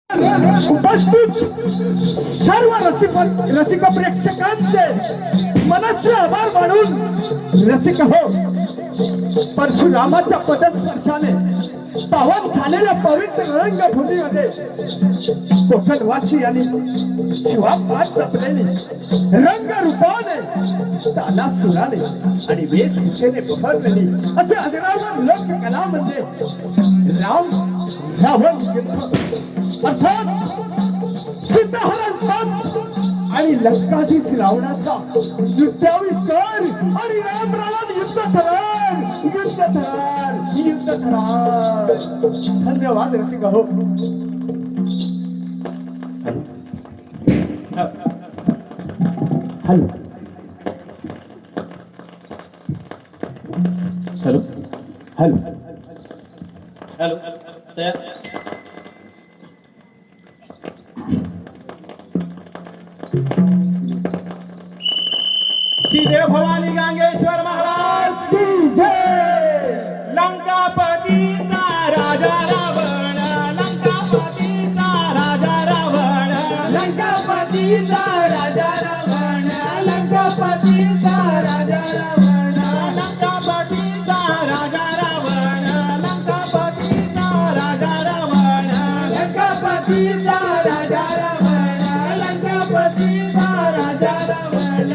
उपस्थित सर्व रसिक प्रेक्षकांचे मनस्वी आभार मानून रसिक हो, परशुरामाच्या पदस्पर्शाने पावन झालेल्या पवित्र रंगभूमीमध्ये कोकणवासी आणि शिवापात जपलेली रंगरूपाने तालासुराने आणि वेशभूषेने बहरलेली असे अजरामर लोककला म्हणजे रावण अर्थात सीताहरण पद आणि लंकाधीश रावणाचा नृत्याविष्कार आणि रामरावण युद्ध थरार. धन्यवाद रसिक हो. हॅलो हॅलो हॅलो हॅलो तयार. श्रीदेव भवानी गांगेश्वर महाराज की जय. लंकापतीचा राजा रावण, लंकापतीचा राजा रावण, लंकापतीचा राजा रावण, लंकापतीचा राजा रावण, लंकापतीचा राजा रावण, लंकापतीचा राजा रावण, लंकापतीचा राजा रावण, लंकापतीचा राजा रावण.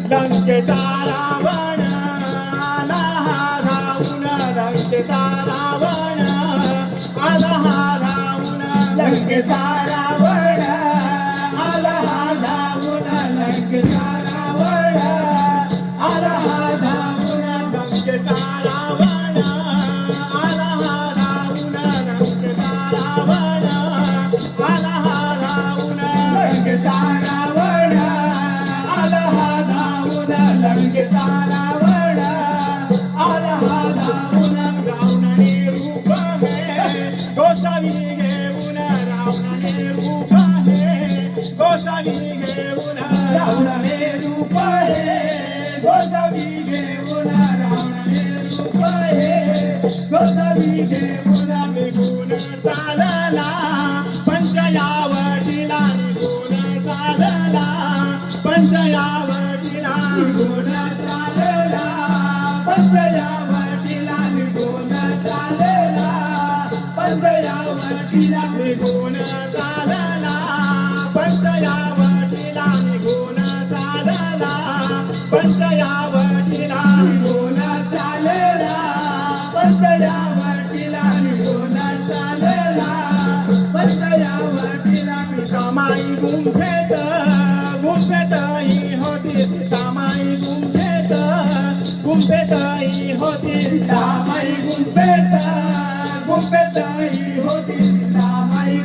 लंकेचा रावण आला हा धावून, लंकेचा रावण आला हा धावून, लंकेचा रावण आला हा धावून, लंकेचा रावण आला हा धावून. लंकेचा रावण आला हा धावून, लंकेचा रावण आला हा धावून, लंकेचा रावण आला हा धावून, लंकेचा रावण आला हा धावून. रावणाने रूप हे गोसावी घेऊन, रावणाने रूप हे गोसावी घेऊन, रावणाने रूप हे गोसावी घेऊन, रावणाने रूप हे गोसावी घेऊन. निघून चालला पंचयावटीला, निघून चालला पंचयावटीला, निघून चालला पंचयावटीला, निघून चालला पंचयावटीला. निघून चालला पंचयावटीला, निघून चालला पंचयावटीला, निघून चालला पंचयावटीला, निघून चालला पंचयावटीला. सीतामाई गुंफेत ही होती, सीतामाई गुंफेत ही होती, सीतामाई गुंफेत ही होती, सीतामाई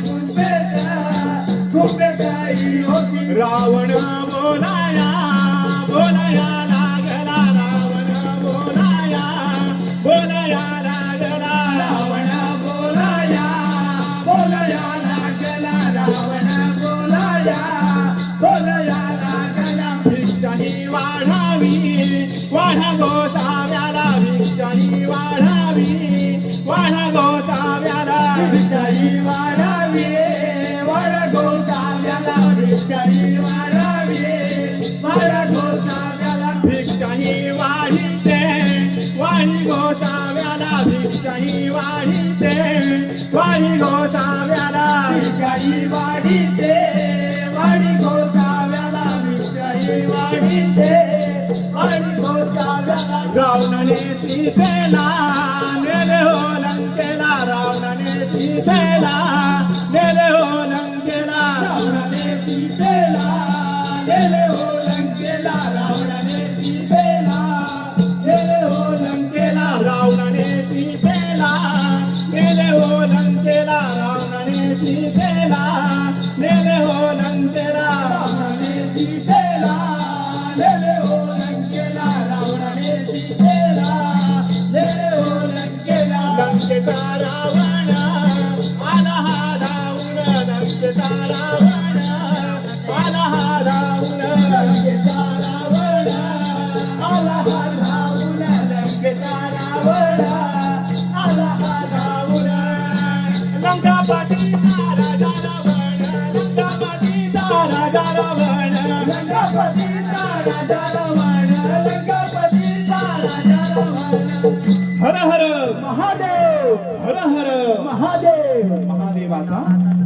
गुंफेत ही होती. रावण बोलाया लागला, रावण बोलाया लागला, रावण बोलाया लागला, रावण बोलाया लागला. भिक्षाही वाढावी वाढा गोसाव्याला, भिक्षाही वाढावी वाढा गोसाव्याला, भिक्षाही वाढावी वाढ गोसाव्याला, भिक्षाही वाढावी वाढ गोसाव्याला. भिक्षाही वाढीते वाढी गोसाव्याला, भिक्षाही वाढीते वाढी गोसाव्याला, भिक्षाही वाढीते वाढी गोसाव्याला, भिक्षाही वाढीते वाढी गोसाव्याला. रावणाने सीतेला नेले हो लंकेला, रावणाने सीतेला नेले हो लंकेला, रावणाने सीतेला नेले हो लंकेला, रावणाने सीतेला नेले हो लंकेला. रावणाने सीतेला नेले हो लंकेला, रावणाने सीतेला नेले हो लंकेला, रावणाने सीतेला नेले हो लंकेला, रावणाने सीतेला नेले हो लंकेला. लंकेचा रावण आला हा धावून, लंकेचा रावण आला हा धावून, लंकेचा रावण आला हा धावून, लंकेचा रावण आला हा धावून. लंकापतीचा राजा राजा रावण लंकापतीचा राजा रावण लंकापतीचा राजा रावण हर हर महादेव हर हर महादेव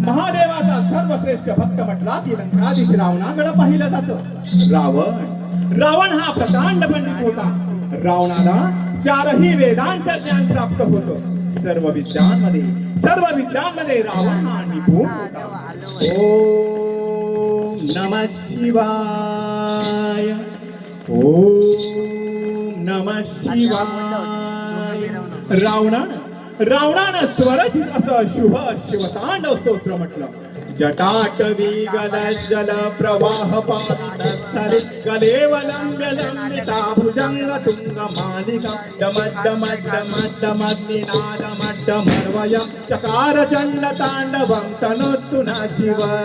महादेवाचा सर्वश्रेष्ठ भक्त म्हटला की लंकाधीश रावणाकडे पाहिलं जातं. रावण हा प्रकांड पंडित होता. रावणाला 4ही वेदांत ज्ञान प्राप्त होतं. सर्व विद्यांमध्ये रावण हा निपुण होता. ओम नमः शिवाय. ओम नमः शिवाय. रावणानं स्वरचित असं शुभ शिवतांडव स्तोत्र म्हटलं. जटाटवी गलज्जल प्रवाह पावितस्थले कलेवलंब्य लंबिता भुजंग तुंग मालिका डमड्डमड्डमड्डमग्निनादमड्डमर्वयं चकार चंड तांडवं तनोतु न शिवम्.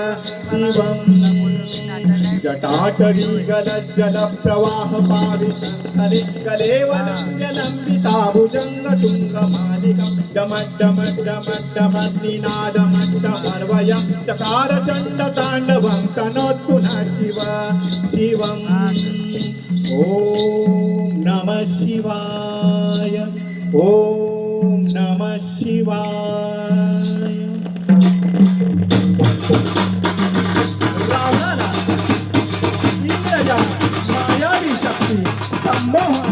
जटाटवी गलज्जल प्रवाह पावितस्थले कलेवलंब्य लंबिता भुजंग तुंग मालिका डमड्डमड्डमड्डमग्निनादमड्डमर्वयं चकार चंड तांडवं तनोतु न शिवम्. ओम नमः शिवाय. ओम नमः शिवाय. रावणाला इंद्रजाल मायावी शक्ती संमोहन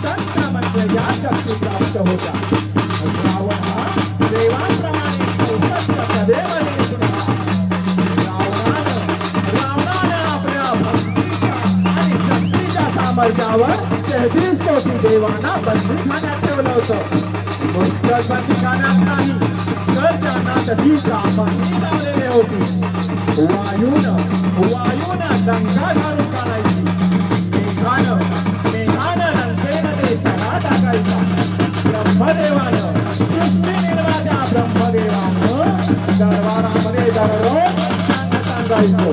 तंत्रमंत्र या शक्ती प्राप्त होत्या. रावण हा देवाप्रमाणे सौसष्ट सदैव सामर्थ्यावर 33 कोटी देवांना बंदीखान्यात ठेवलं होतं. नुसतंच बंदीखान्यात नाही तर त्यांना तशी कामांनी लावलेली होती. वायूनं लंका घालून काढायची. मेघानं लंकेनं ते सडा टाकायचा. ब्रह्मदेवानं सृष्टी निर्मात्या ब्रह्मदेवानं दरबारामध्ये दररोज सांगायचो.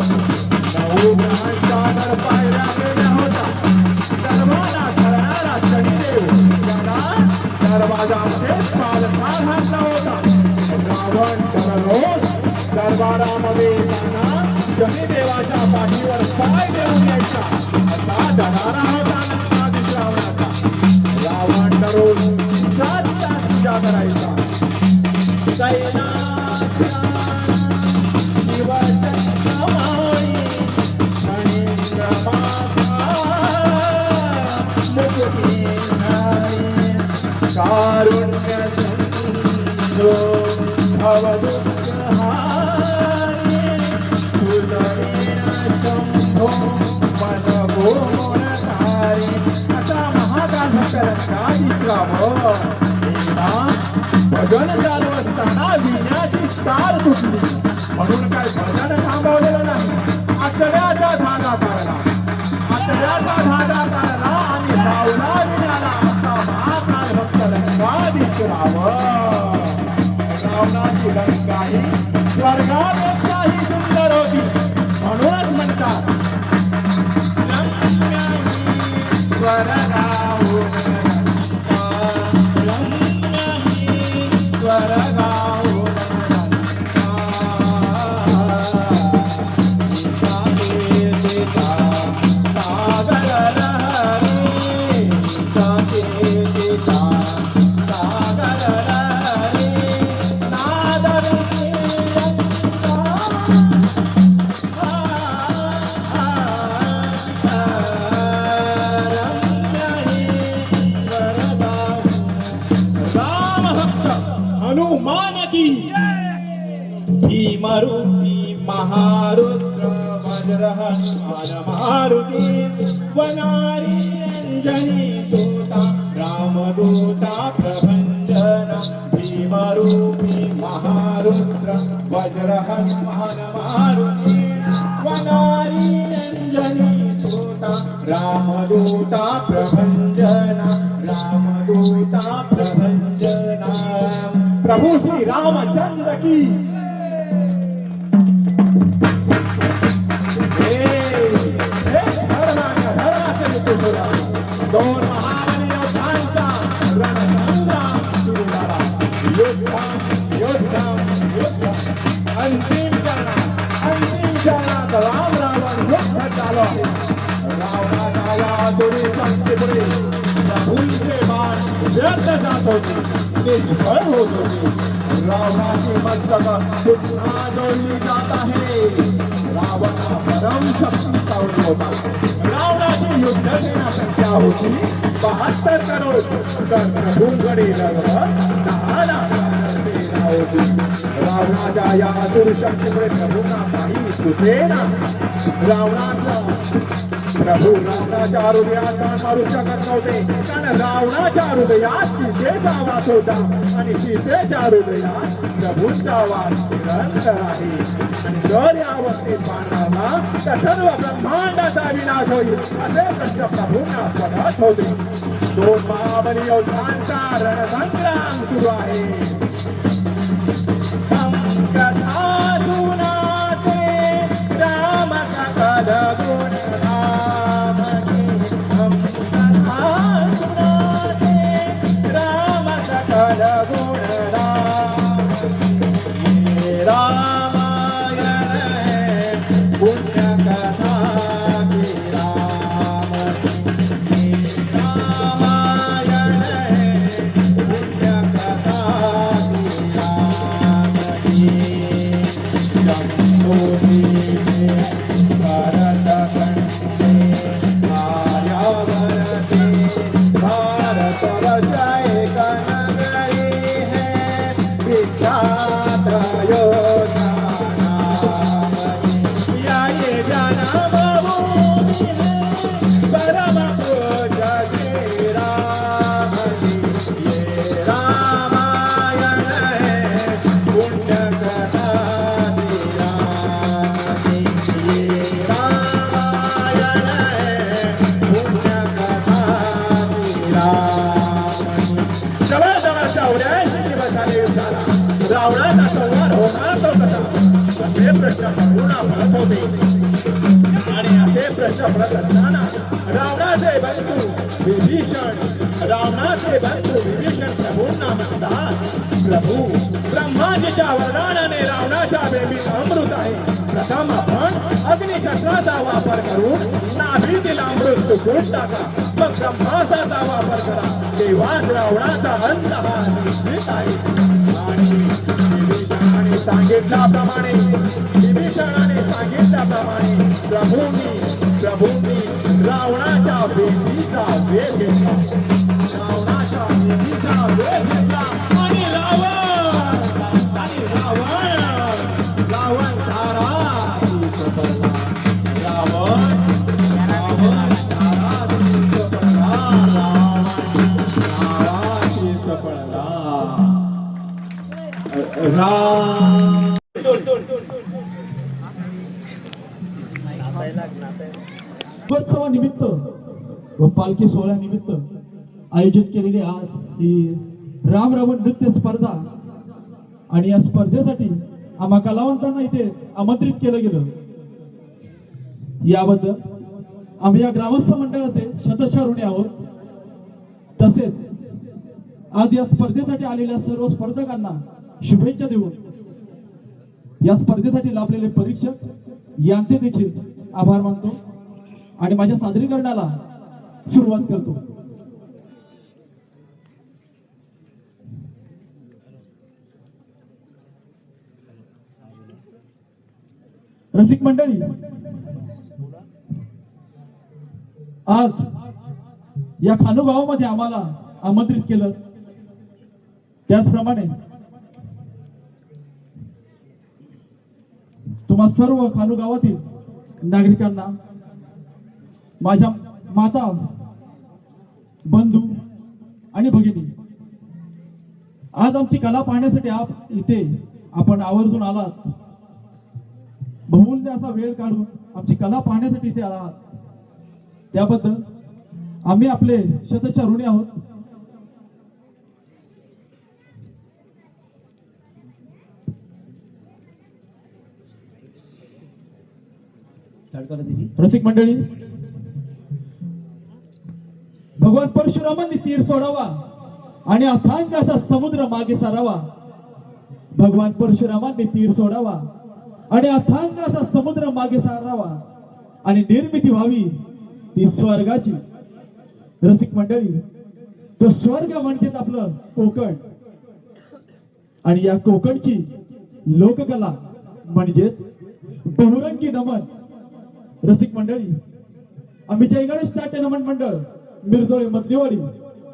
9 ग्रहांच्या पायऱ्या केल्या होत्या. सर्वांना करणारा शनिदेव त्याला दरवाजामध्ये पालथा घातला होता. रावण दररोज दरबारामध्ये येताना शनिदेवाच्या पाठीवर पाय देऊन यायचा. असा दरारा होता लंकाधीश रावणाचा. रावण दररोज 7 तास पूजा करायचा. कारुण्य सिंधो भवदुःखहारी सुदरेण शंभो मनगुणधारी. असा महाकाल भक्त लंकाधीश रावण भजन चालू असताना विण्याची तार तुटली. म्हणून काय भजन थांबवलेलं नाही. आतड्याचा धागा काढला आणि सावला विण्याला असा महाकाल भक्त लंकाधीश रावण. रावणाची लंका ही स्वर्गापेक्षाही सुंदर होती. म्हणूनच म्हणतात रम्य ही स्वर्गाहून लंका, रम्य ही स्वर्गाहून लंका. तिचा कीर्तीचा सागर लहरी, तिचा कीर्तीचा सागर लहरी. नादरुची लंका रम्य ही स्वर्गाहून. रामभक्त हनुमान की भीमरूपी महारुद्र वज्र हनुमान मारुती वनारी अंजनी दूता रामदूता प्रभंजन. भीमरूपी महारुद्र वज्र हनुमान मारुती वनारी अंजनी दूता रामदूता प्रभंजन. रामदूता प्रभंजन. प्रभु श्री रामचंद्र की. दोन महाबली योद्धांचा रणसंग्राम सुरू झाला. युद्ध अंतिम चरणात राम रावण केलं आहे. रावणाच्या या दोन्ही शक्तीमुळे प्रभूंचे बाण व्यर्थ जात होते, निष्फळ होत होते. रावणाची मस्तक पुन्हा जोडली जात आहे. रावण हा परम शक्तिशाली होता. रावणाची युद्धसेना संख्या होती 72 करोड, तर प्रभूंकडे लगभग 10 लाख सेना होती. रावणाच्या या दुर्शक्तीमुळे प्रभूंना काही सुचेना. रावणाच्या हृदयात बाण मारू शकत नव्हते, कारण रावणाच्या हृदयात सीतेचा वास होता आणि सीतेच्या हृदयात प्रभूंचा वास निरंतर आहे. आणि जर या अवस्थेत बाण मारला तर सर्व ब्रह्मांडाचा विनाश होईल, असे प्रश्न प्रभूंना पडत होते. दोन महाबली योद्धांचा रणसंग्राम सुरू आहे. कथा सुनाते राम सकल गुण राम की, हम कथा सुनाते राम सकल गुण राम की. ये रामायण है पुण्य कथा की राम की. ये रामायण है पुण्य कथा की राम की. जम्बूद्वीपे भरतखंडे आर्यावर्ते भारतवर्ष एक नगरी है, विख्यात अयोध्या नाम की. या ये जन्मभूमि है परम पूज्य श्री राम की. ये रामायण है पुण्य कथा श्री राम की. ये रामायण है पुण्य कथा श्री राम की. जवळजवळ 84 दिवसाने झाला. रावणाचा संहार होणार तो कसा, असे प्रश्न प्रभूंना पडत होते. आणि असे प्रश्न पडत असताना रावणाचे बंधू विभीषण प्रभूंना म्हणतात, प्रभू ब्रह्माजीच्या वरदानाने रावणाच्या बेबीत अमृत आहे. प्रथम आपण अग्निशस्त्राचा वापर करून नाभीतील अमृत चुकून टाका, मग ब्रह्मास्त्राचा वापर करा, तेव्हाच रावणाचा अंत हा निश्चित आहे. आणि विभीषणाने सांगितल्याप्रमाणे प्रभूंनी रावणाच्या बेबीचा वेध घेतला. रावणाच्या बेबीचा वेध घेतला आणि रावण तारातीत पडला. रावण तारातीत पडला. तारातीत पडला. उत्सवानिमित्त व पालखी सोहळ्यानिमित्त आयोजित केलेली आज ही राम रावण नृत्य स्पर्धा, आणि या स्पर्धेसाठी आम्हा कलावंतांना इथे आमंत्रित केलं गेलं. याबद्दल आम्ही या ग्रामस्थ मंडळाचे शतशः ऋणी आहोत. तसेच आज या स्पर्धेसाठी आलेल्या सर्व स्पर्धकांना शुभेच्छा देऊन या स्पर्धेसाठी लाभलेले परीक्षक यांचे देखील आभार मानतो आणि माझ्या सादरीकरणाला सुरुवात करतो. रसिक मंडळी, आज या खानू गावामध्ये आम्हाला आमंत्रित केलं, त्याचप्रमाणे तुम्हा सर्व खानू गावातील नागरिकांना, माझ्या माता, बंधू आणि भगिनी, आज आमची कला पाहण्यासाठी इथे आपण आवर्जून आलात. बहुमूल्य असा वेळ काढून आमची कला पाहण्यासाठी इथे आलात, त्याबद्दल आम्ही आपले शतशः ऋणी आहोत. रसिक मंडळी, भगवान परशुरामांनी तीर सोडावा आणि अथांग असा समुद्र मागे सारावा. भगवान परशुरामांनी तीर सोडावा आणि अथांग असा समुद्र मागे सारावा. आणि निर्मिती व्हावी ती स्वर्गाची. रसिक मंडळी, तो स्वर्ग म्हणजेच आपलं कोकण आणि या कोकणची लोककला म्हणजेच बहुरंगी नमन. रसिक मंडळी, आम्ही जय गणेश नाट्य नमन मंडळ मिरजोळे मधलीवाडी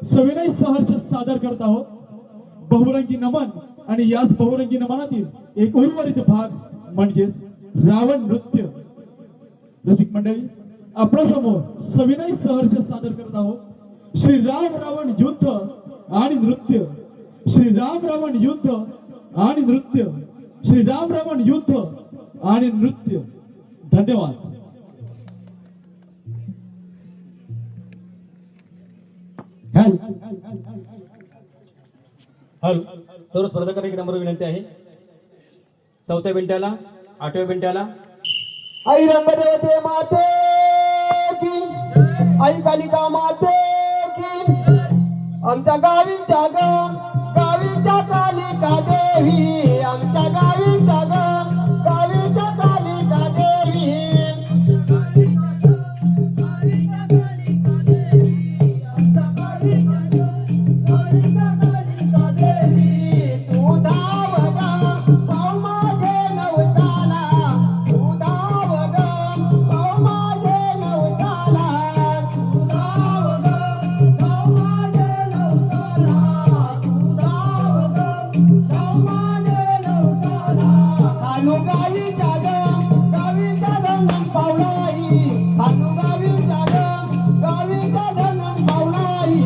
सविनय सहर्ष सादर करत आहोत बहुरंगी नमन. आणि याच बहुरंगी नमनातील एक उर्वरित भाग म्हणजेच रावण नृत्य. रसिक मंडळी, आपल्या समोर सविनय सहर्ष सादर करत आहोत श्री राम रावण युद्ध आणि नृत्य. श्री राम रावण युद्ध आणि नृत्य. श्री राम रावण युद्ध आणि नृत्य. धन्यवाद. हॅलो, सर्व स्पर्धकांना एक नंबर विनंती आहे. 4थ्या बिंट्याला, 8व्या बिंट्याला, आई रंगदेवते माते की, आई कालिका माते की, आमच्या गावीच्या कालिका देवी, आमच्या गावीच्या कालिका देवी. तू धाव ग पाव माझे नवसाला, तू धाव ग पाव माझे नवसाला, तू धाव ग पाव माझे नवसाला, तू धाव ग पाव माझे नवसाला. खानू गावीच्या धनन पावलाई, खानू गावीच्या धनन पावलाई.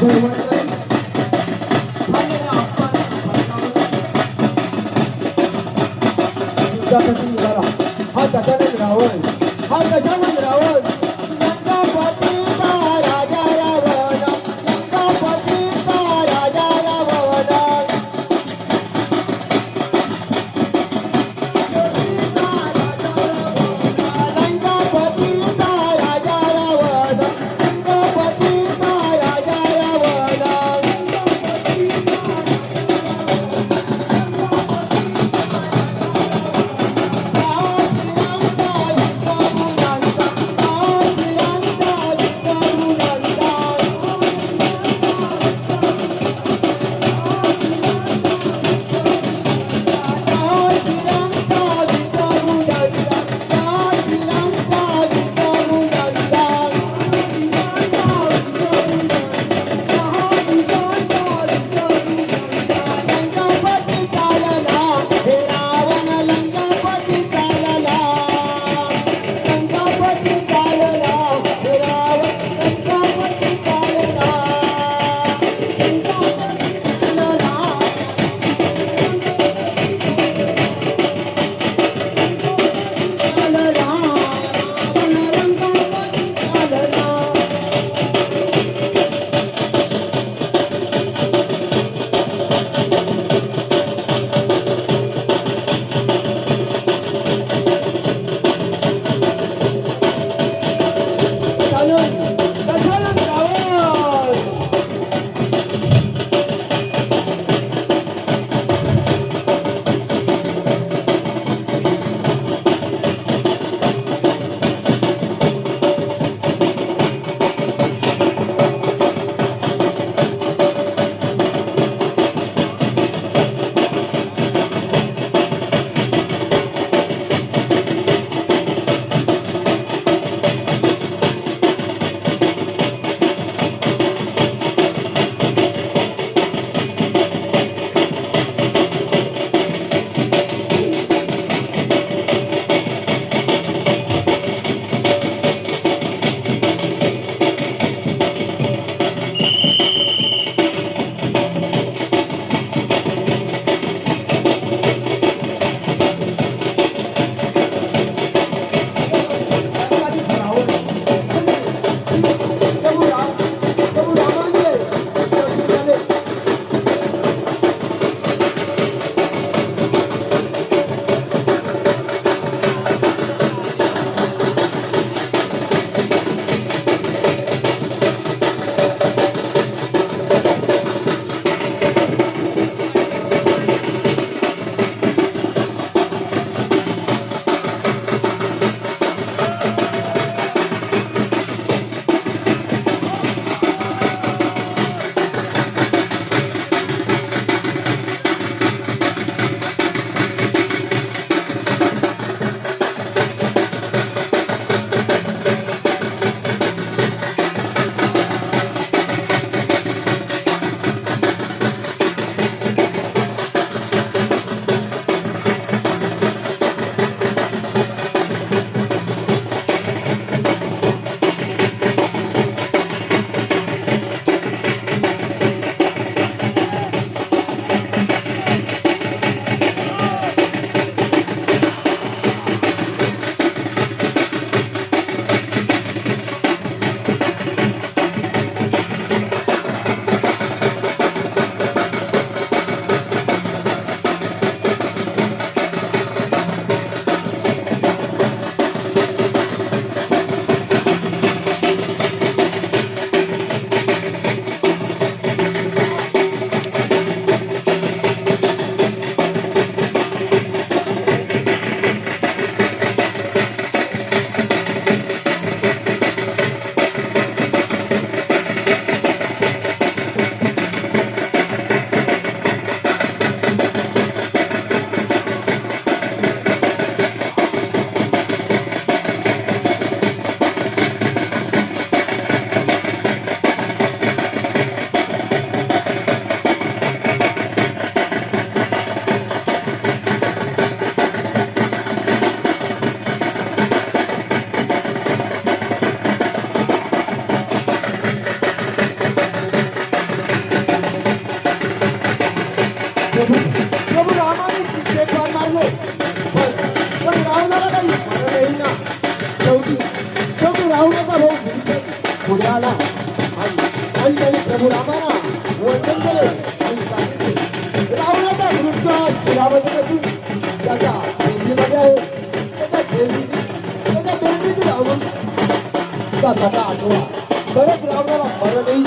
गोवर्धन झालेला अपमान तुझ्यासाठी निघाला हा गजानन रावण हा गजानन रावण लंकापतीचा राजा रावण लंकापतीचा राजा रावण लंकापतीचा राजा रावण लंकापतीचा राजा रावण लंकापती चालला हे रावण लंकापती चालला लंकापती चालला हे रावण लंकापती चालला गजानन रावण झाला आणि त्यांनी प्रभू रामाला वचन दिले आणि सांगितले रावणाचा मृत्यू शिलामध्ये नसून त्याच्या बेंबीमध्ये आहे. त्याच्या बेंबीची रावण त्याचा आठवा खरंच रावणाला मरण येईल.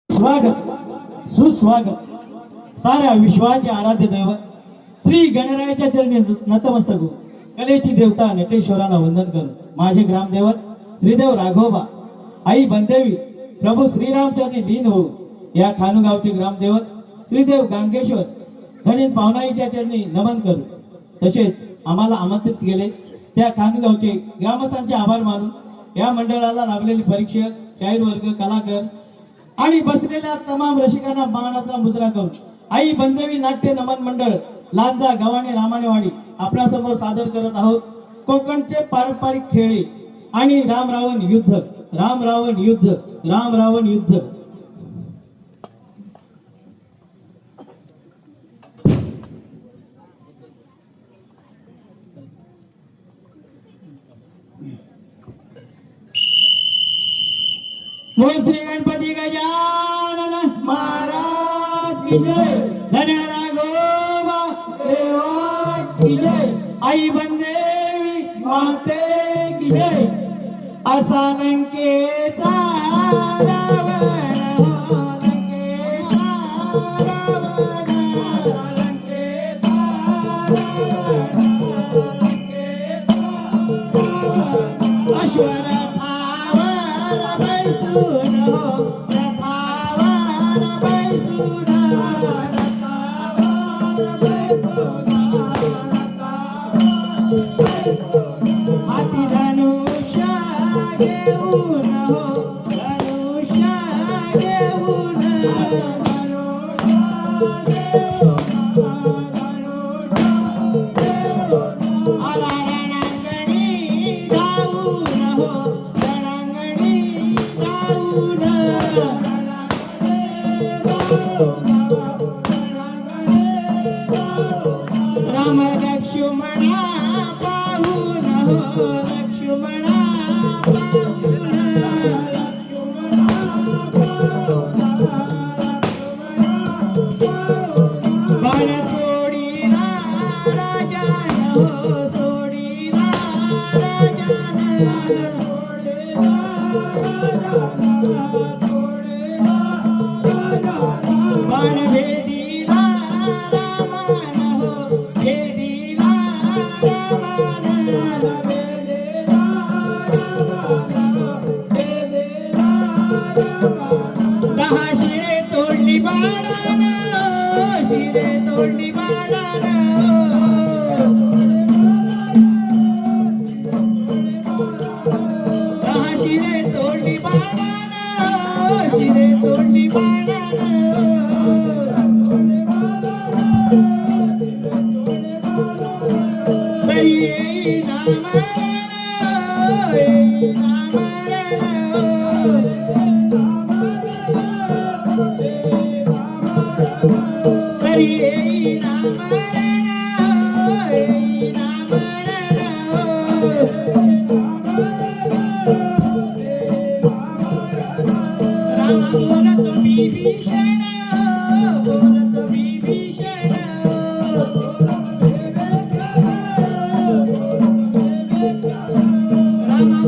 स्वागत सुस्वागत. साऱ्या विश्वाचे आराध्य दैवत श्री गणरायाच्या चरणी नतमस्तक हो. कलेची देवता नटेश्वराला वंदन करू. माझे ग्रामदेवत श्रीदेव राघोबा आई बनदेवी प्रभू श्रीरामचरणी लीन हो. या खानुगावचे ग्रामदेवत श्रीदेव गांगेश्वर धनीन पावनाईच्या चरणी नमन करू. तसेच आम्हाला आमंत्रित केले त्या खानुगावचे ग्रामस्थांचे आभार मानून या मंडळाला लाभलेले परीक्षक, शाहीर वर्ग, कलाकार आणि बसलेल्या तमाम रसिकांना मानाचा मुजरा करून आई बंदेवी नाट्य नमन मंडळ लांजा गव्हाणे रामानेवाडी आपल्यासमोर सादर करत आहोत कोकणचे पारंपरिक खेळ आणि राम रावण युद्ध. राम रावण युद्ध, राम रावण युद्ध. बोल श्री गणपती गजानन महाराज की जय. धन्य राघोबा देवा की जय. आई बंदेवी माते की जय. असा लंकेचा रावण, लंकेचा रावण, लंकेचा रावण, अश्वर हाती धनुष्य घेऊन, धनुष्य घेऊन, आला रणांगणी जाऊन, रणांगणी जाऊन, राम लक्ष्मणा पाहून, लक्ष्मणा बाण सोडीला राजान, सोडीला राजान, बाण भेदीला रामान, भेदीला दहा शिरे तोडली बाळानं, शिरे तोडली बाळानं, दहा शिरे तोडली बाळानं, शिरे तोडली बाळानं. तरी येईना मरण, येईना मरण, तरी येईना मरण, येईना मरण. राम बोलत विभीषण, बोलत विभीषण, राम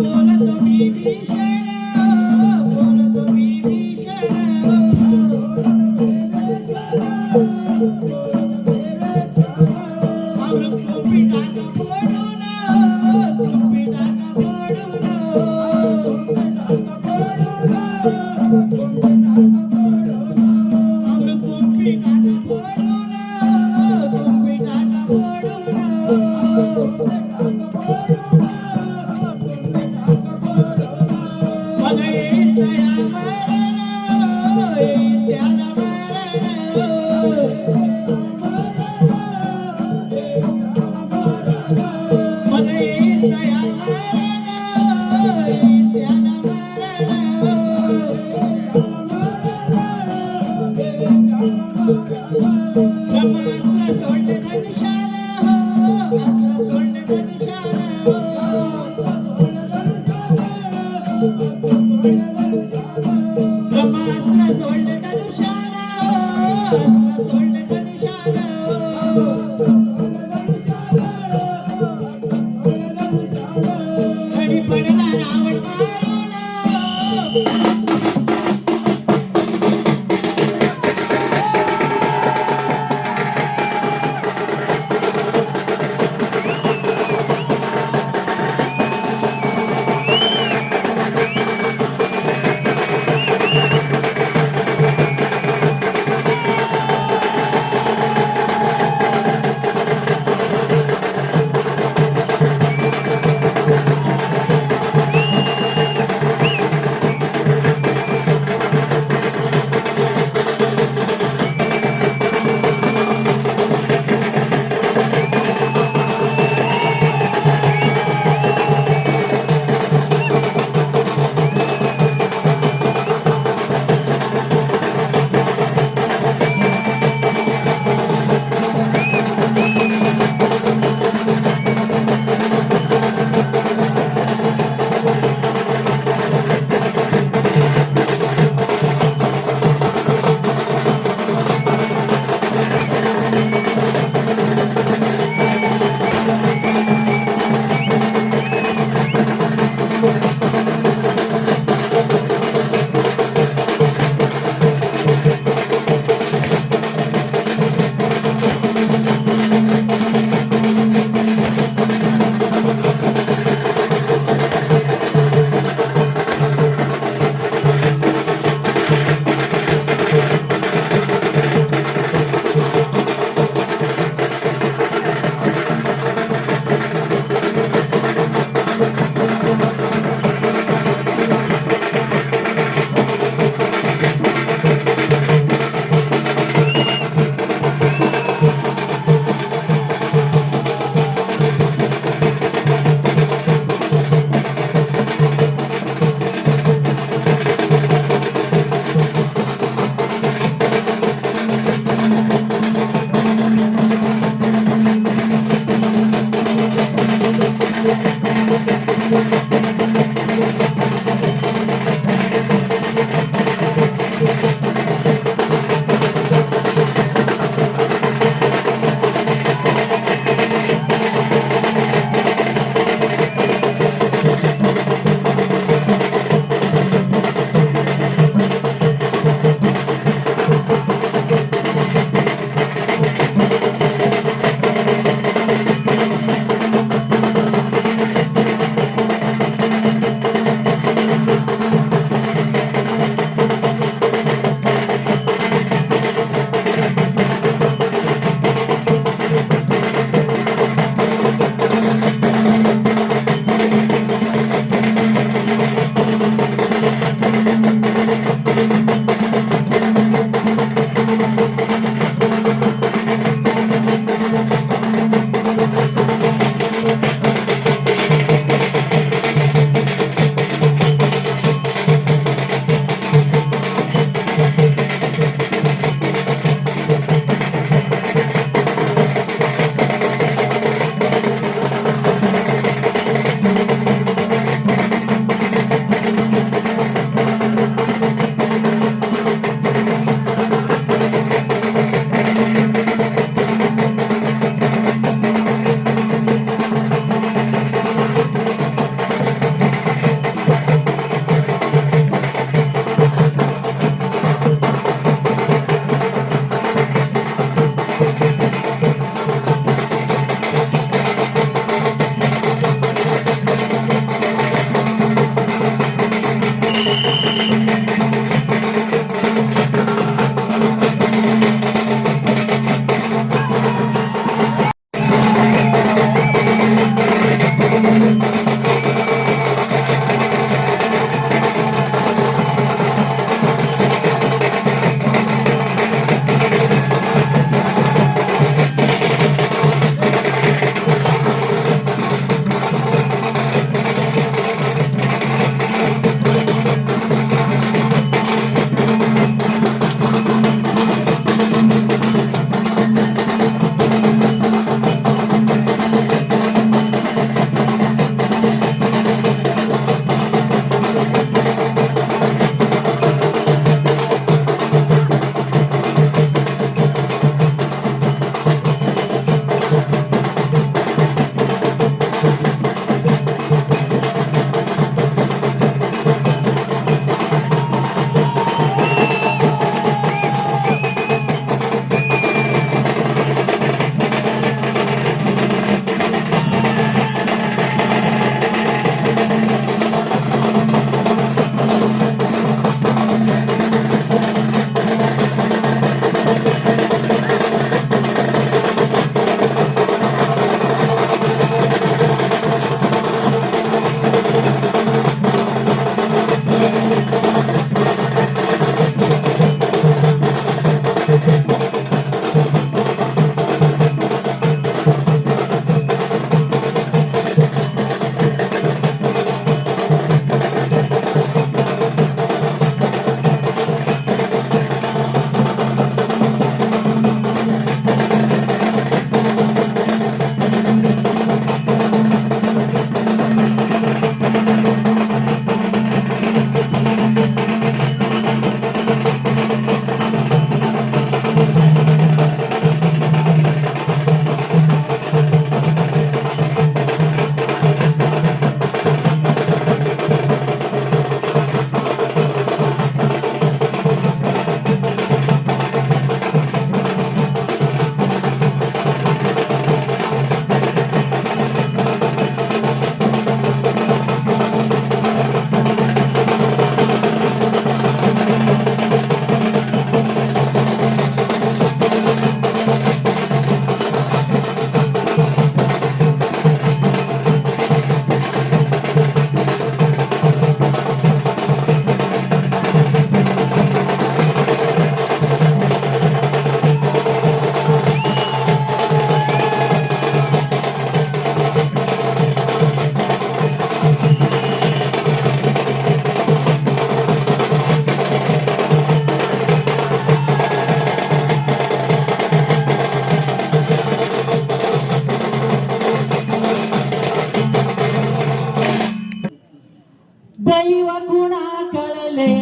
दैव गुणा कळले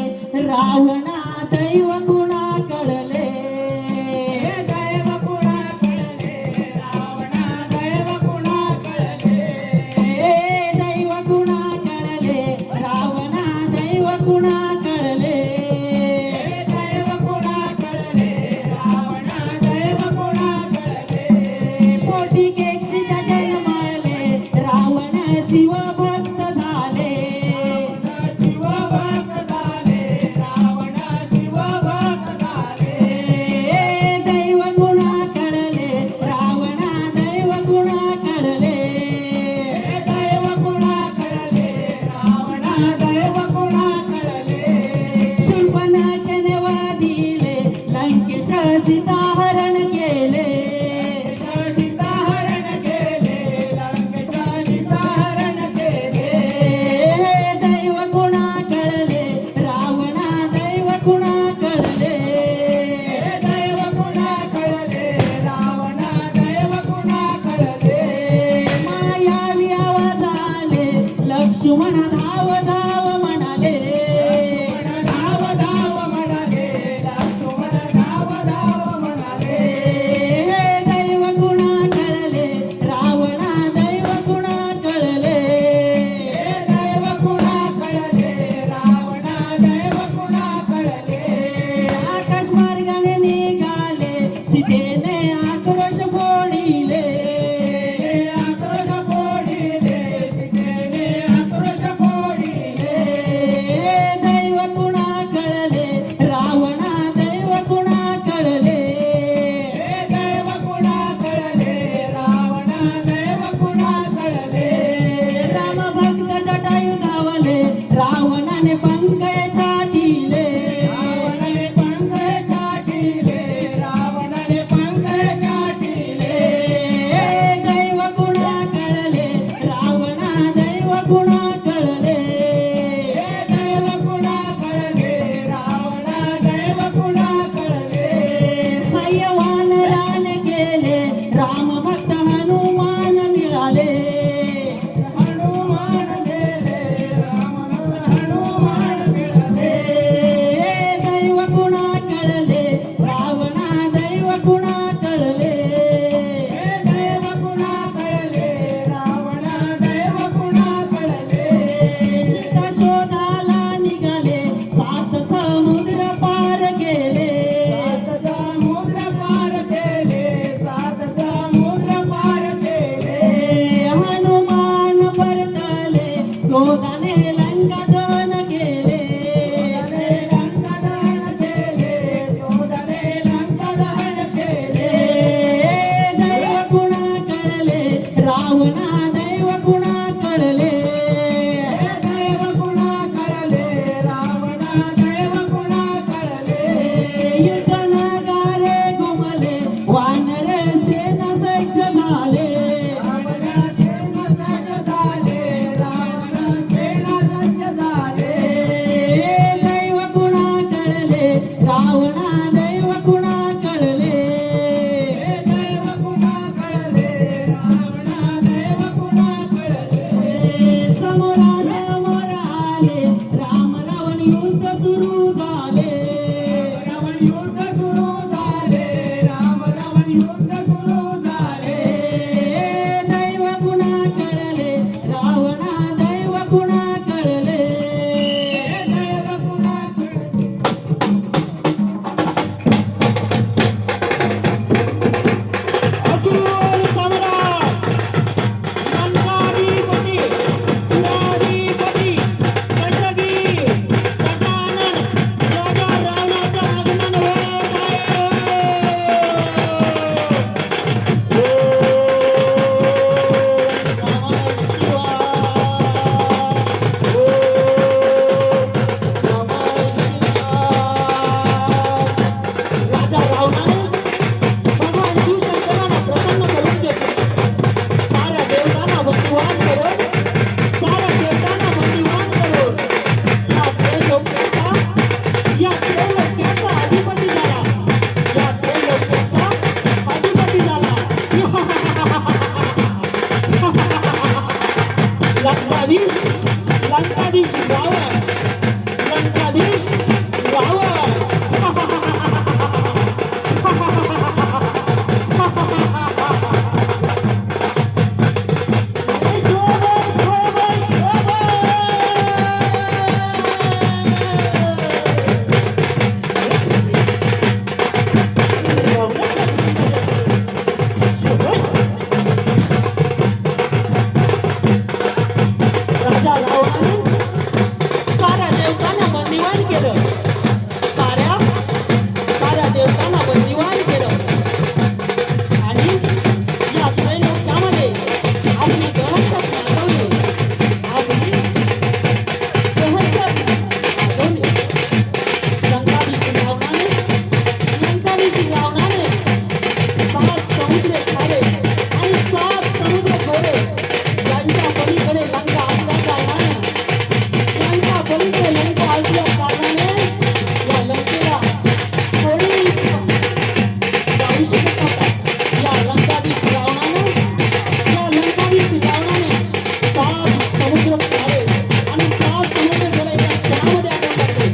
रावणा दैव गुणा कळले दैव गुणा कळले रावणा दैव गुणा कळले दैव गुणा कळले रावणा दैव गुणा कळले दैव गुणा कळले रावणा दैव गुणा कळले पोटी केक्षीच्या जन्माले रावण शिव भक्त झाले दैव गुणा कळले रावणा दैव गुणा कळले दैव गुणा कळले रावणा दैव गुणा कळले शूर्पणखेने वादिले लंकेश सीताहरण केले सीताहरण केले लंकेश सीताहरण केले दैव गुणा कळले रावणा दैव गुणा कळले दैव गुणा कळले रावणा दैव गुणा कळले मायावी आवाजाले लक्ष्मण धाव धाव म्हणाले धाव धाव म्हणाले लक्ष्मण धाव धाव म्हणाले दैव गुणा कळले रावणा दैव गुणा कळले दैव गुणा कळले रावणा दैव गुणा कळले आकाश मार्गाने निघाले सीतेने आक्रोश फोडिले आक्रोश फोडिले सीतेने आक्रोश फोडिले दैव गुणा कळले रावणा दैव गुणा कळले दैव गुणा कळले रावणा दैव गुणा कळले राम भक्त जटायू धावले रावणाने पंख छाटिले रावणाने पंख छाटिले रावणाने पंख छाटिले दैव गुणा कळले रावणा दैव गुणा कळले दैव गुणा कळले रावणा दैव गुणा कळले सयवान रान केले राम भक्त हनुमान मिळाले हनुमान गेले राम भक्त हनुमान मिळाले दैव गुणा कळले रावणा दैव गुणा कळले दैव गुणा कळले रावणा दैव गुणा कळले सीता शोधाला निघाले सात समुद्र पार केले सात समुद्र पार केले सात समुद्र पार केले हनुमान परतले क्रोधाने लंका दहन केले लंका दहन केले क्रोधाने लंका दहन केले दैव गुणा कळले रावणा दैव गुणा कळले दैव गुणा कळले रावणा दैव गुणा कळले युद्ध नगारे घुमले वानर सेना सज्ज झाले रावणा सेना सज्ज झाले रावणा सेना सज्ज झाले दैव गुणा कळले रावणा दैव गुणा कळले दैव गुणा कळले रावणा दैव गुणा कळले समोरासमोर आले राम रावण युद्ध सुरू झाले रावण युद्ध सुरू झाले राम रावण युद्ध सुरू झाले दैव गुणा कळले रावणा दैव गुणा कळले दैव गुणा कळले असुर सम्राट लंकाधिपती शिवाजीपती दशगी दशानन राजा रावणाचं आगमन होत राजा रावणाने भगवान शिवशंकरांना प्रसन्न करून घेतले साऱ्या देवतांना बंदिवान करून साऱ्या देवतांना बंदिवान करून या त्रैलोक्याचा अधिपती झाला या त्रैलोक्याचा अधिपती झाला लंकाधीश रावण पलीकडे लंका असल्या कारणाने या लंकेला कोणी जाऊ शकत नव्हता. या लंकाधीश रावणाने 7 समुद्र पारे आणि 7 समुद्र जल एका क्षणामध्ये आपण टाकले.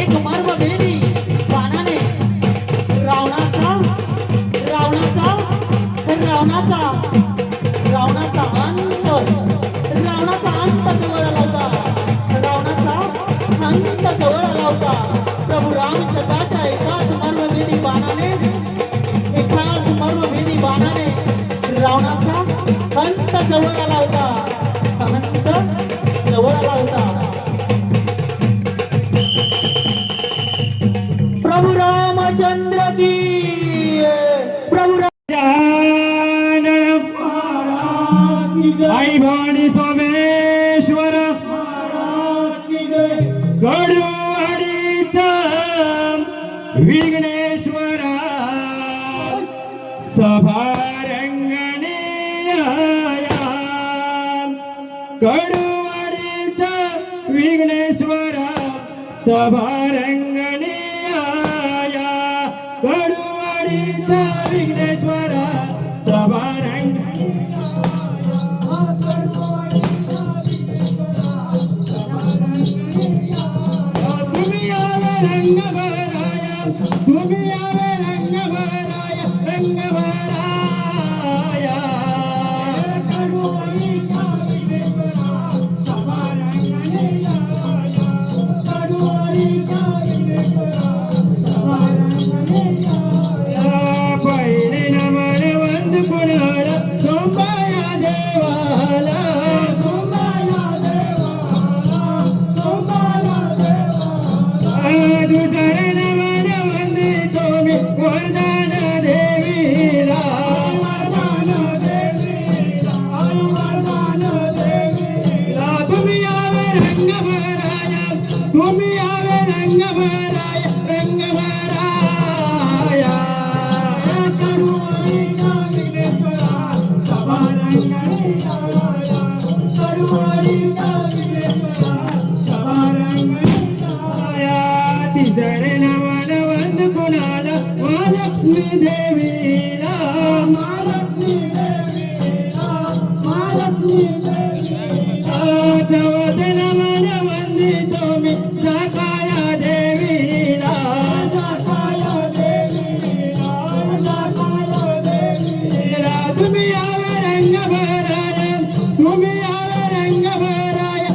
एक मर्मभेदी बाणाने रावणाचा अंत जवळ आला होता. रावणाचा अंत जवळ आला होता. प्रभू रामचंद्राच्या एकाच मर्मभेदी बाणाने रावणाचा अंत जवळ आला होता. प्रभू रामचंद्र की प्रभु आई भवानी सोमेश्वर गडवाडीचा विघ्नेश्वर सभारंगणी गडवाडीचा विघ्नेश्वर सभारंगणी गडवाडीचा विघ्नेश्वर सभारंगणी तुम्ही आवे रंगभराया पहिले नमन वंद पुनाला सोंबाया देवाला दुसरे नमन वंदितो मी वरदान देवीला तुम्ही आवे रंग भराया तुम्ही आवे रंग भराया तिसरे नमन वंद कुणाला महालक्ष्मी देवीला चौथ नमन वंदितो मी सखाया देवीला तुम्ही आवे रंग भराया तुम्ही आवे रंग भराया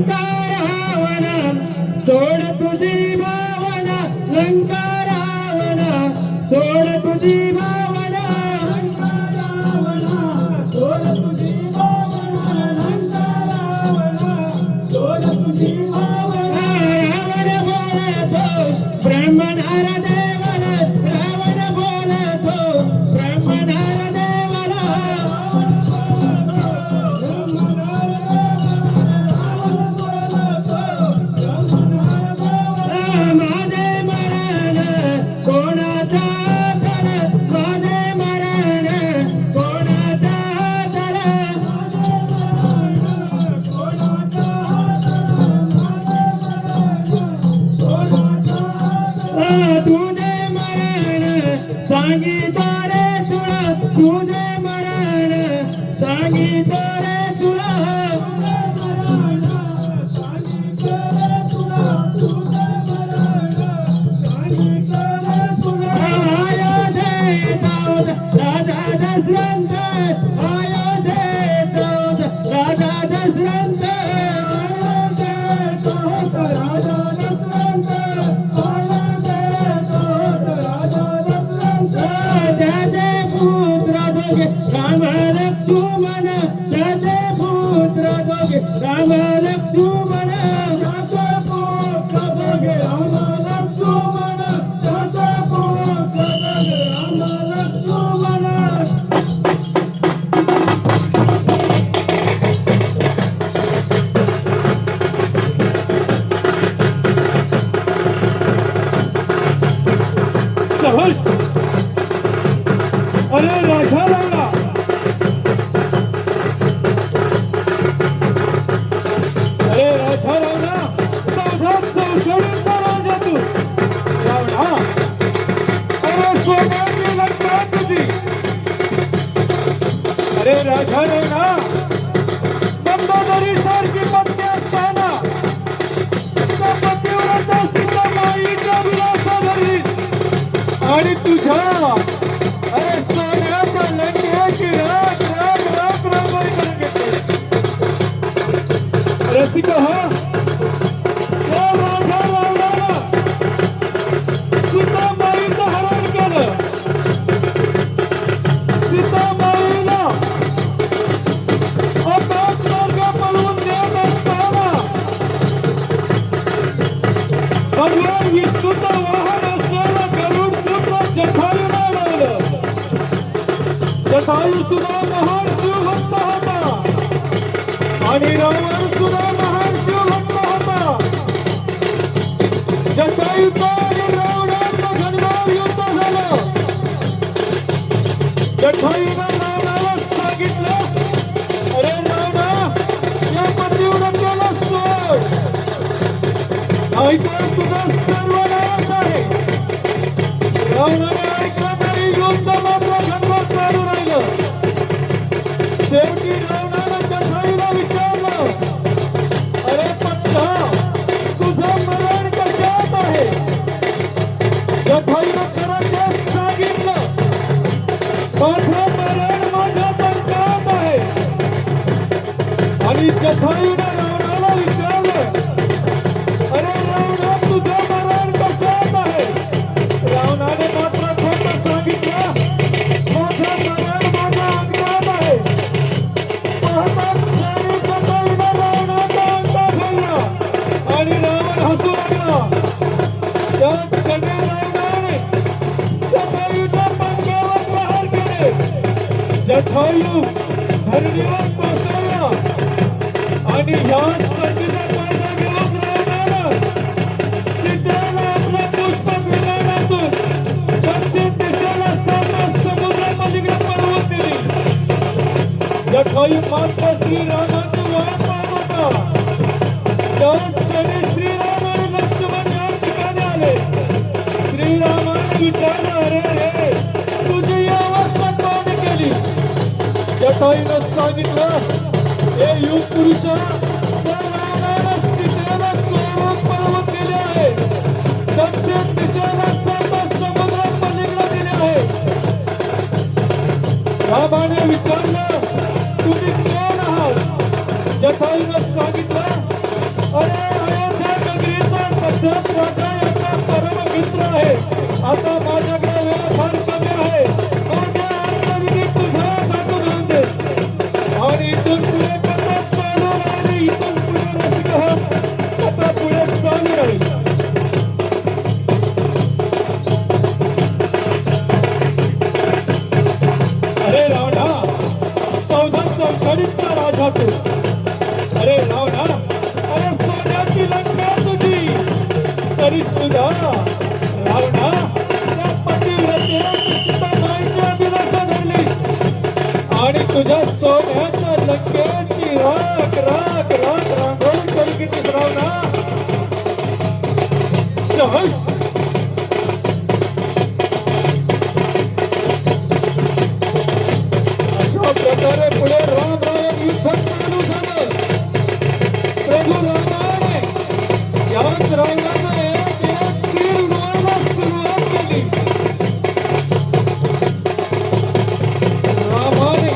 लंकारावना सोड तुझी भावना लंकारावना सोड तुझी भावना रावण बोलतो ब्रह्मनार देवाला रावण बोलतो ब्रह्मनार देवाला माझे मरण कोणाचा तर माझे मरण कोणाचा तर तुझे मरण सांगितो रे तुला तुझे मरण सांगितो रे तुला राजा दशरथ अयोध्येत राजा दशरथ त्याचे पुत्र दोघे राम लक्ष्मण त्याचे पुत्र दोघे राम लक्ष्मण त्याचे पुत्र दोघे राम लक्ष्मण त्याचे पुत्र दोघे राम लक्ष्मण अरे राजा रावला अरे राजा रावला सोडून राजा तू रावणा अरे सोन्याची लंका तुझी अरे राजा रावणा मंदोदरी सारखी पत्नी असताना त्या पतिव्रता सीतामाईच्या विलासावरी आणि तुझ्या अरे सोन्याच्या लंकेची राख राख राख रांगोळी करून घेतली रसिक हा त्या राजा रावणाला सीतामाईचं हरण केलं सीतामाईला आकाश मार्ग पळवून देत असताना भगवान विष्णूचं वाहन असलेलं गरुड पुत्र जटायूला लावलं जटायू सुद्धा महान शिवभक्त होता आणि रावण सुद्धा महान शिवभक्त होता जटायूचा आणि रावणाचं घनघोर युद्ध झालं जटायूनं रावणाला सांगितलं अरे रावणा या पतिव्रतेला सोड ऐकून तुझं सर्वनाश आहे रावणाने ऐकलं तरी युद्ध मात्र घनघोर चालू राहिलं शेवटी रावणानं जटायूला विचारलं अरे पक्षा तुझं मरण कशात आहे जटायूनं खरं तेच सांगितलं माझं मरण माझ्या पंखात आहे आणि जटायूनं रावणाला विचारलं अरे रावणा तुझं मरण कशात आहे रावणाने मात्र खोटं सांगितलं माझं मरण माझ्या अंगात आहे पाहताच क्षणी जटायूनं रावणाचा अंगा फोडला आणि रावण हसू लागला त्याच क्षणी रावणाने जटायूच्या पंखावर प्रहार केले जटायू धरणीवर कोसळला आणि याच संधीचा फायदा घेऊन रावणानं सीतेला आपल्या पुष्पक विमानातून दक्षिण दिशेला सात समुद्रापलीकडे पळवून दिली जटायू मात्र श्रीरामाची वाट पाहत होता त्याच क्षणी श्रीराम आणि लक्ष्मण या ठिकाणी आले श्रीरामाने विचारलं अरे रे तुझी ही अवस्था कोणी केली जटायूनं सांगितलं हे युग पुरुषा त्या रावणानं सीतेला चोरून पळवून दिले आहे दक्षिण दिशेला सात समुद्रात पलीकडे दिले आहे रामाने विचारलं तुम्ही कोण आहात जटायूनं सांगितलं अरे अयोध्या नगरीचा सध्याच राजा याचा परम मित्र आहे आता माझ्याकडे वेळ फार कमी आहे माझ्या अंतर्गत तुझ्या हातून घेऊन दे आणि इथून पुढे कथा चालू राहिली इथून पुढे रसिक कथा पुढे चालू राहील अरे रावणा 14 चौकडीचा राजा तू अरे रावणा अरे सोन्याची लंका तुझी तरी सुद्धा रावणा त्या पतिव्रतेला सीतामाईच्या विलासा धरली आणि तुझ्या सोन्याच्या लंकेची राख राख राख रांगोळी करून घेतलीस रावणा सहज अशा प्रकारे पुढे रामरावण युद्ध चालू झालं प्रभू रामाने याच रावणानं एक एक तीर उडवायला सुरुवात केली रामाने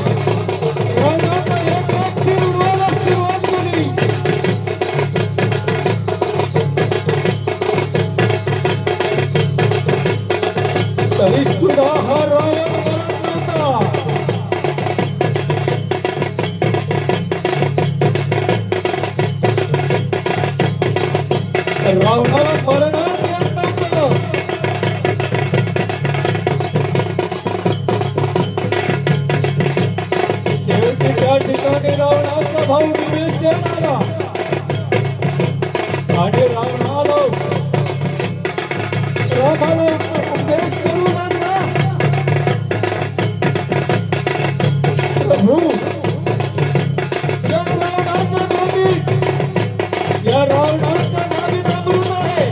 रावणानं एक एक तीर उडवायला सुरुवात केली तरी सुद्धा हा रावण मरत नव्हता रावणाला मरणात येत नव्हतं शेवटी त्या ठिकाणी रावणाचा भाऊ विभीषण आला आणि रावणाला रामाला उपदेश करू लागला प्रभू या रावणाच्या नावी नमृत आहे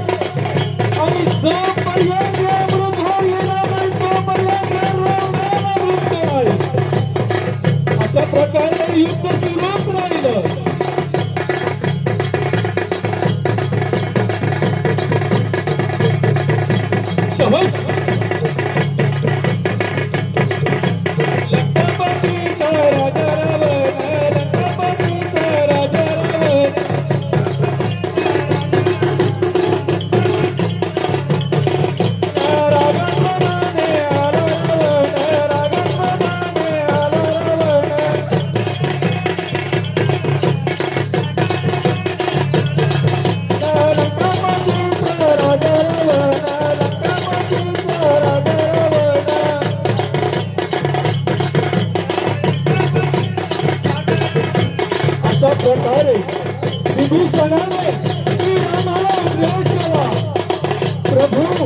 प्रभू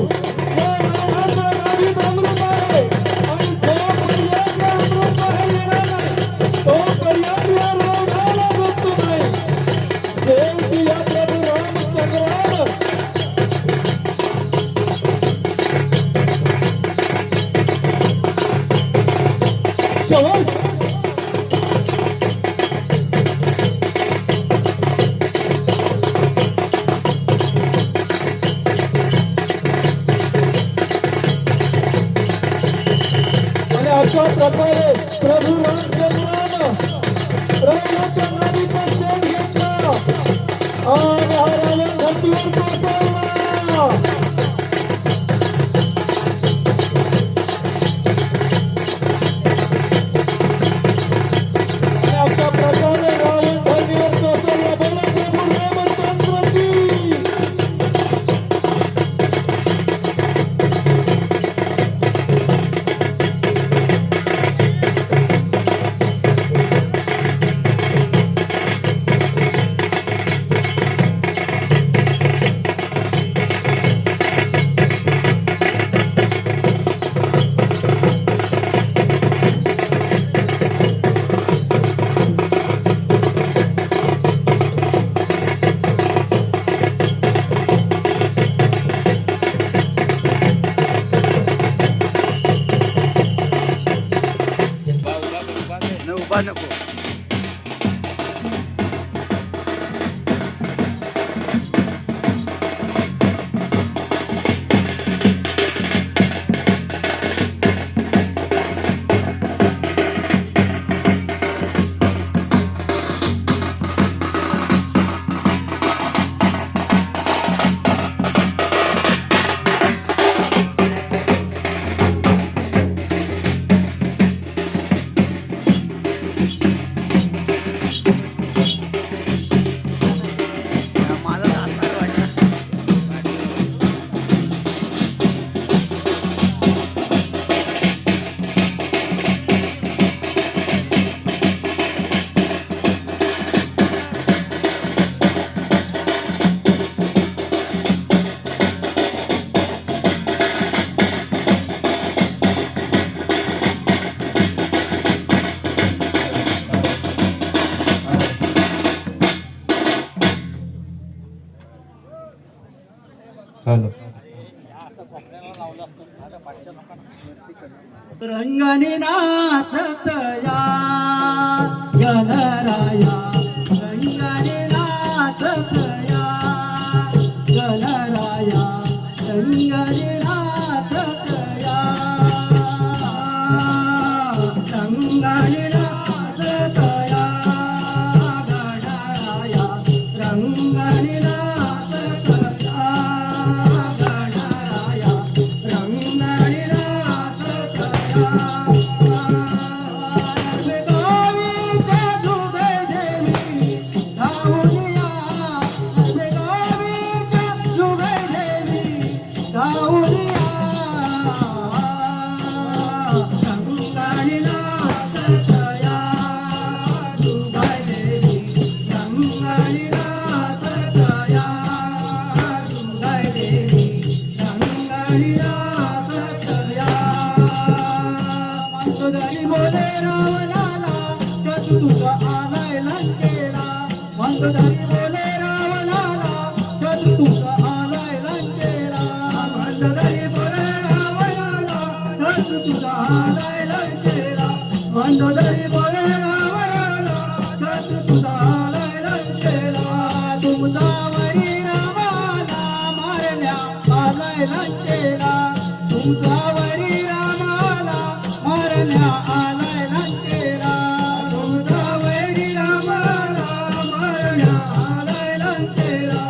या रावणाचा नाभित अमृत आहे आणि जोपर्यंत अमृत बाहेर येणार नाही तोपर्यंत या रावणाला मुक्ती नाही. शेवटी या प्रभू रामचंद्रानं शवस आणि अशा प्रकारे प्रभू रामचंद्रानं रावणाच्या नाभीचा शोध घेतला आणि हा रावण धरतीवर कोसळला. आणि अशा प्रकारे रावण धरतीवर कोसळला. बोला प्रभू रामचंद्र की. रंगणी नाचत या गणराया रंगणी नाचत या गणराया रंगणी नाचत या रंगणी नाचत या गणराया रंगणी नाचत या गणराया रंगणी नाचत या बोले रावणाला तुझा आलाय लंकेला मंदधारी बोले रावणाला तुझा आलाय लंकेला मंदधारी बोले रावणाला तुझा आलाय लंकेला मंदधारी बोले रावणाला तुझा आलाय लंकेला तुमचा वरी रामाला मारल्या आलाय लंकेला तुमचा वरी रामाला मारल्या आलाय लंकेला तुमचा वैरी रामाला मारल्या आलाय लंकेला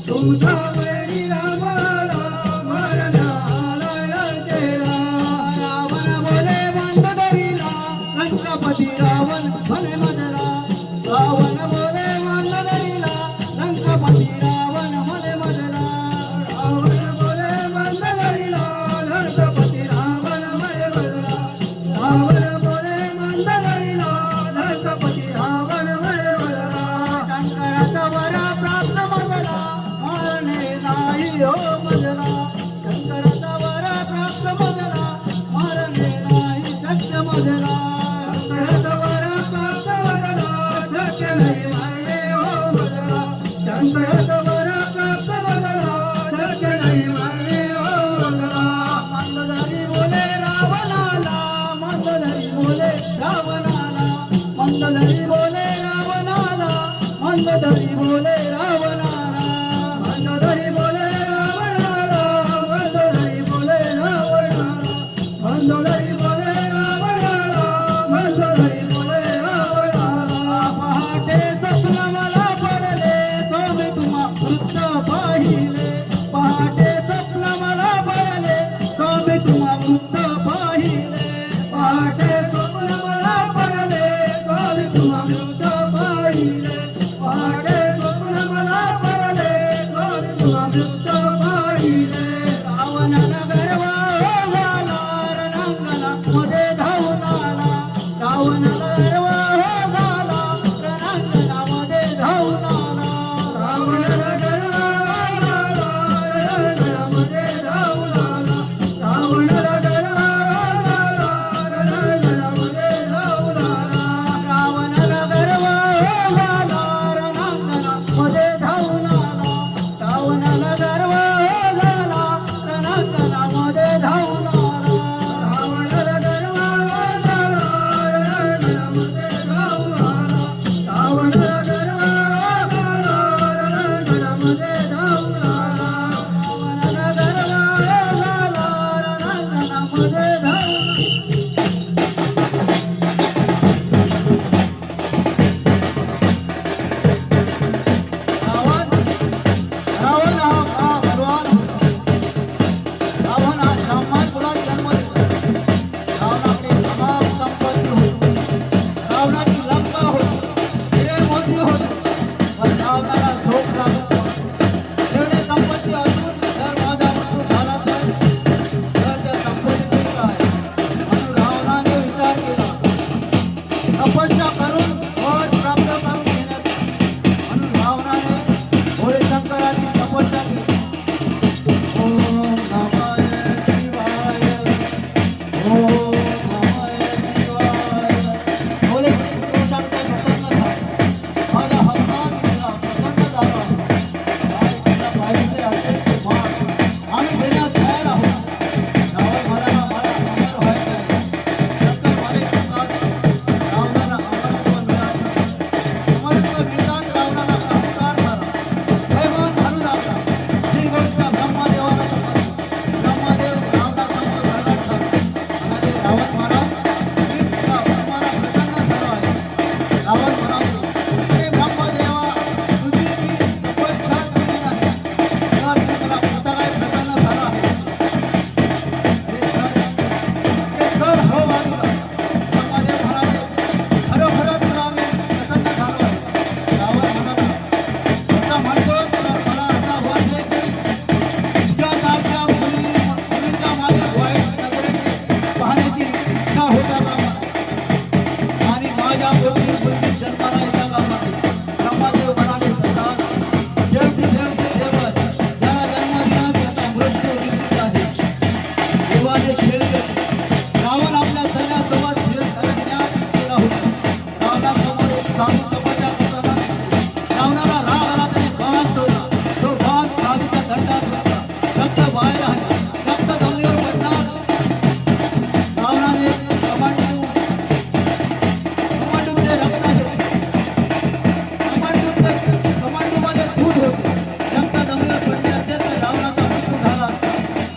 तुमचा वैरी रामाला मारल्या आलाय लंकेला रावण बोले मंदधरीला लंकापती रावण म्हणे मजला रावण बोले मंदधरीला लंकापती रावण म्हणे मजला रावण बोले मंदधरीला लंकापती रावण म्हणे मजला रावण बोले मंदधरीला लंकापती रावण म्हणे मजला शंकराचा वरा प्राप्त मजला मारणे नाही हो मजला रक्त बाहेर आहे रक्त जमिनीवर पडणार रावणाने कमांडूचे रक्त आहे कमांडूमध्ये दूध होते रक्त जमिनीवर पडले असते तर रावणाचा मृत्यू झाला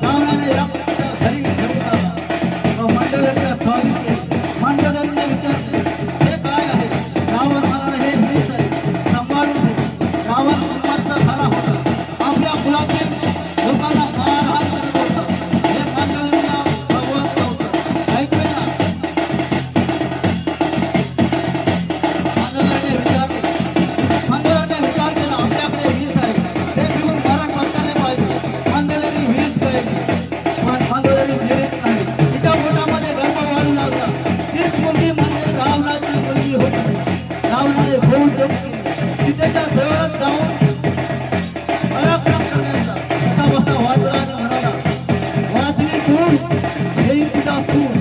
रावणाने रक्त घरी घेऊन आला व मांडव्याच्या स्वारी केली मांडव्याने विचारले हे काय आहे रावण म्हणाला हे विष आहे सांभाळून घे रावण उन्मत्त झाला होता आपल्या कुलातील लोकांना मारहाण करत होता हे मांडव्याला भगवंत होता ऐकले ना मांडव्याने विचार केला आपल्याकडे विष आहे ते पिऊन मरण पत्करले पाहिजे मांडव्याने विष प्यायली पण मांडव्याने विहिरीत नाही तिच्या पोटामध्ये गर्भ वाढू लागला तीच मुलगी म्हणजे रावणाची मुलगी होती रावणाने भूल जप केली सीतेच्या सेवेत जाऊन पराक्रम करण्याचा कसा बसा वाचला आणि म्हणाला वाचली तून येईल तुझा सूर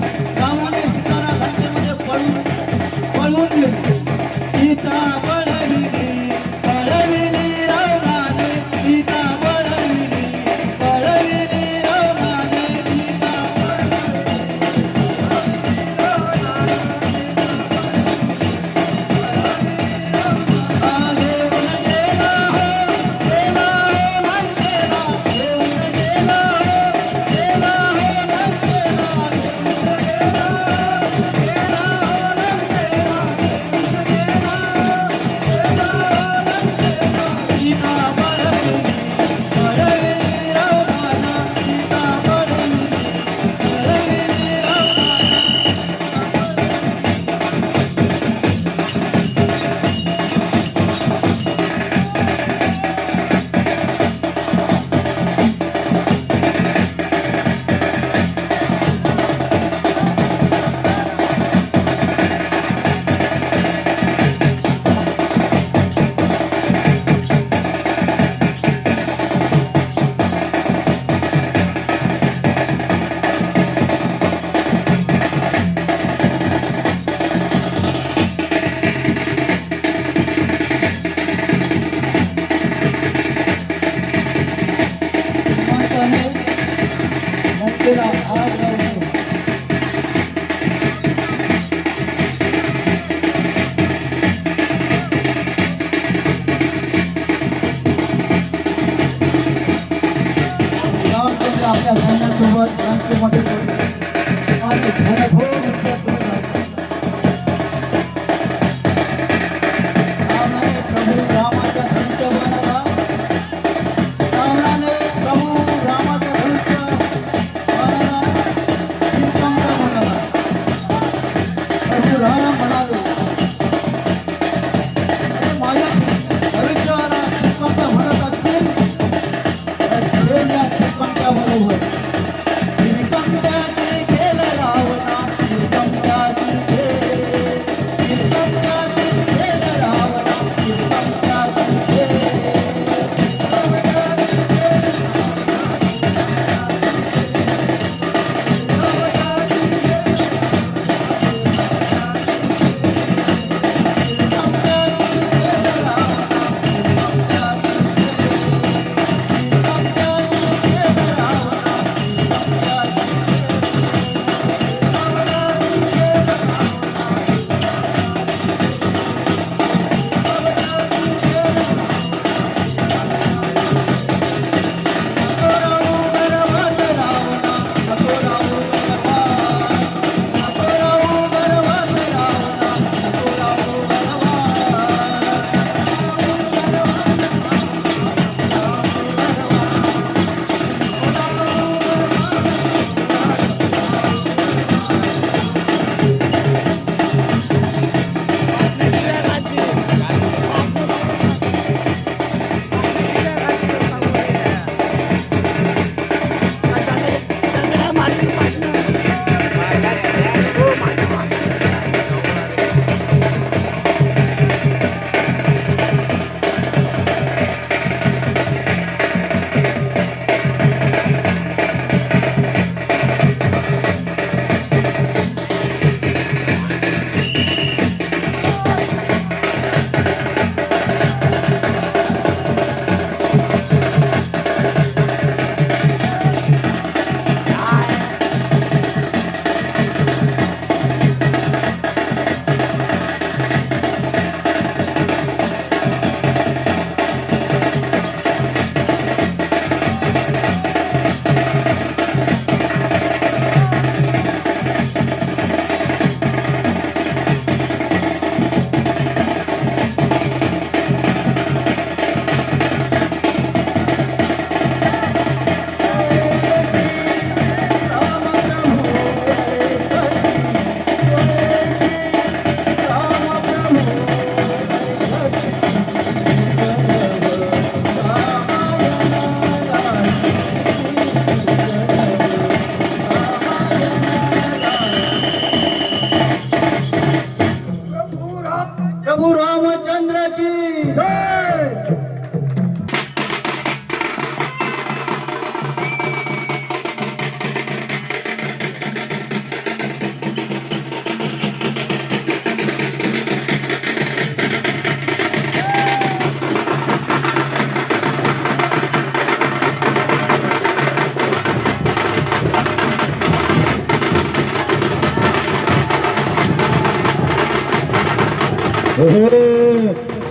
रावणाने सीताला लंकेमध्ये पळवून गेली सीता पळविली रावणाने सीता पळविली रावणाने सीता माताने लंकेला आग लावली रावणचंद्र आपल्या सैन्यासोबत लंकेमध्ये पडले आणि घनघोर युद्ध सुरू झाले रावणाने प्रभू रामाच्या धनुष्य बाणाला रावणाने प्रभू रामाच्या धनुष्य बाणाला निर्गमन म्हणाला प्रभू राम म्हणाले "अरे माझ्या धनुष्याला निर्गमन म्हणत असतील तर खेळ या निर्गमनाबरोबर निर्गमनाचे खेळ रावणा निर्गमनाचे खेळ निर्गमनाचे खेळ रावणा निर्गमनाचे खेळ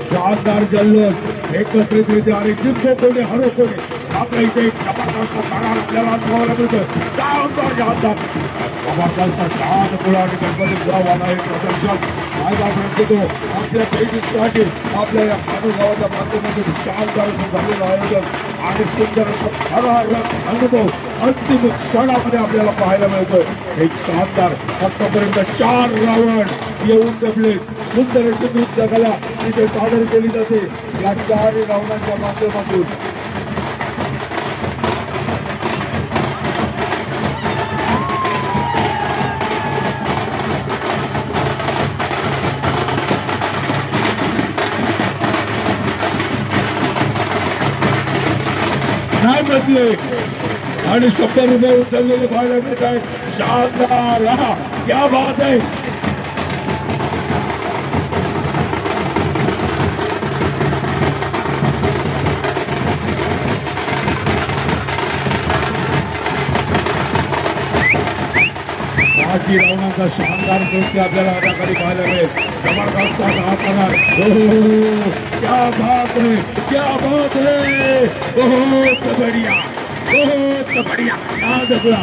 शानदार जल्लोष एकत्रितरित्या आणि जिंको कोणी हरो कोणी आपल्या इथे एक जबरदस्त करार आपल्याला अनुभवायला मिळतोय. शानदार शानदार जबरदस्त शान गोळा आणि गणपती गावाला एक प्रदर्शन मैदानात येतो आपल्या पैकीसाठी आपल्या या अनुभवाच्या माध्यमातून शानदार असं झालेलं आयोजन आणि सुंदर असं खरा अनुभव अंतिम क्षणामध्ये आपल्याला पाहायला मिळतोय. एक शानदार आतापर्यंत 4 रावण येऊन जमले सुंदर अशी नृत्य कला तिथे सादर केली जाते या 4 रावणांच्या माध्यमातून. नाही बदले आणि 100 रुपये उचललेले पाहायला मिळत आहे. शानदार हा क्या बात आहे. बाजी रावणाचा शानदार नृत्य आपल्याला अदाकारी पाहायला मिळेल. जबरदस्त असा हा प्रकार. हो क्या बात है क्या बात है. बहुत बढ़िया बहुत बढ़िया याद रखला.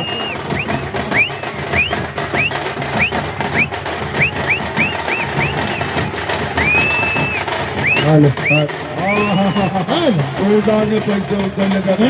जोरदार पैसे उचलले जातात.